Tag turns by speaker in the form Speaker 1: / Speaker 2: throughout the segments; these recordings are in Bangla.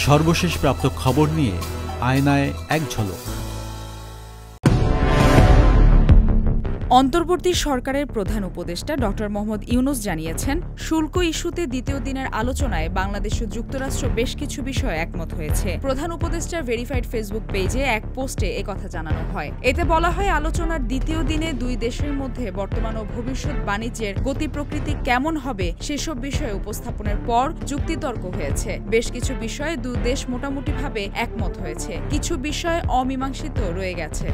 Speaker 1: সর্বশেষ প্রাপ্ত খবর নিয়ে আয়নায় এক ঝলক।
Speaker 2: অন্তর্বর্তী সরকারের প্রধান উপদেষ্টা ডক্টর মোহাম্মদ ইউনূস জানিয়েছেন, শুল্ক ইস্যুতে দ্বিতীয় দিনের আলোচনায় বাংলাদেশ ও যুক্তরাষ্ট্র বেশ কিছু বিষয়ে একমত হয়েছে। প্রধান উপদেষ্টার ভেরিফাইড ফেসবুক পেজে এক পোস্টে একথা জানানো হয়। এতে বলা হয়, আলোচনার দ্বিতীয় দিনে দুই দেশের মধ্যে বর্তমান ও ভবিষ্যৎ বাণিজ্যের গতি প্রকৃতি কেমন হবে সেসব বিষয়ে উপস্থাপনের পর যুক্তিতর্ক হয়েছে। বেশ কিছু বিষয়ে দুই দেশ মোটামুটিভাবে একমত হয়েছে, কিছু বিষয় অমীমাংসিত রয়ে গেছে।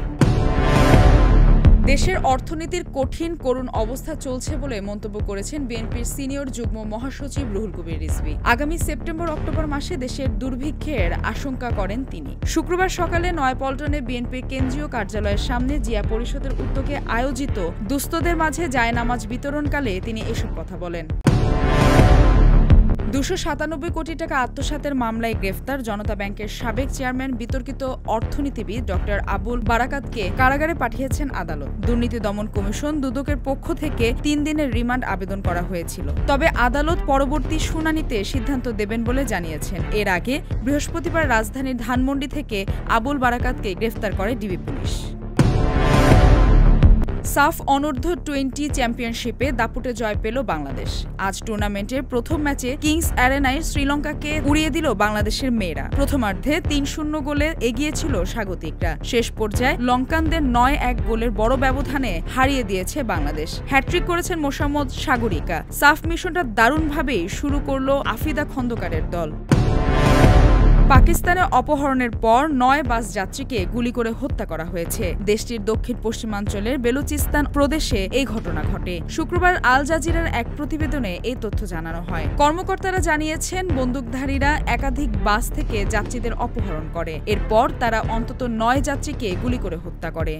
Speaker 2: দেশের অর্থনীতির কঠিন করুণ অবস্থা চলছে বলে মন্তব্য করেছেন বিএনপির সিনিয়র যুগ্ম মহাসচিব রুহুল কবির রিজভী। আগামী সেপ্টেম্বর-অক্টোবর মাসে দেশের দুর্ভিক্ষের আশঙ্কা করেন তিনি। শুক্রবার সকালে নয়াপল্টনে বিএনপির কেন্দ্রীয় কার্যালয়ের সামনে জিয়া পরিষদের উদ্যোগে আয়োজিত দুস্থদের মাঝে জায়নামাজ বিতরণকালে তিনি এসব কথা বলেন। 297 কোটি টাকা আত্মসাতের মামলায় গ্রেফতার জনতা ব্যাংকের সাবেক চেয়ারম্যান বিতর্কিত অর্থনীতিবিদ ডক্টর আবুল বারাকাতকে কারাগারে পাঠিয়েছেন আদালত। দুর্নীতি দমন কমিশন দুদকের পক্ষ থেকে 3 দিনের রিমান্ড আবেদন করা হয়েছিল, তবে আদালত পরবর্তী শুনানিতে সিদ্ধান্ত দেবেন বলে জানিয়েছেন। এর আগে বৃহস্পতিবার রাজধানীর ধানমন্ডি থেকে আবুল বারাকাতকে গ্রেফতার করে ডিবি পুলিশ। সাফ অনূর্ধ্ব-20 চ্যাম্পিয়নশিপে দাপুটে জয় পেল বাংলাদেশ। আজ টুর্নামেন্টের প্রথম ম্যাচে কিংস অ্যারেনায় শ্রীলঙ্কাকে উড়িয়ে দিল বাংলাদেশের মেয়েরা। প্রথমার্ধে 3-0 গোলে এগিয়ে ছিল স্বাগতিকরা। শেষ পর্যায়ে লঙ্কানদের 9-1 গোলের বড় ব্যবধানে হারিয়ে দিয়েছে বাংলাদেশ। হ্যাট্রিক করেছেন মোসাম্মদ সাগরিকা। সাফ মিশনটা দারুণভাবেই শুরু করল আফিদা খন্দকারের দল। পাকিস্তানে অপহরণের পর 9 বাস যাত্রীকে গুলি করে হত্যা করা হয়েছে। দেশটির দক্ষিণ পশ্চিমাঞ্চলের বেলুচিস্তান প্রদেশে এই ঘটনা ঘটে। শুক্রবার আল জাজিরার এক প্রতিবেদনে এই তথ্য জানানো হয়। কর্মকর্তারা জানিয়েছেন, বন্দুকধারীরা একাধিক বাস থেকে যাত্রীদের অপহরণ করে। এরপর তারা অন্তত 9 যাত্রীকে গুলি করে হত্যা করে।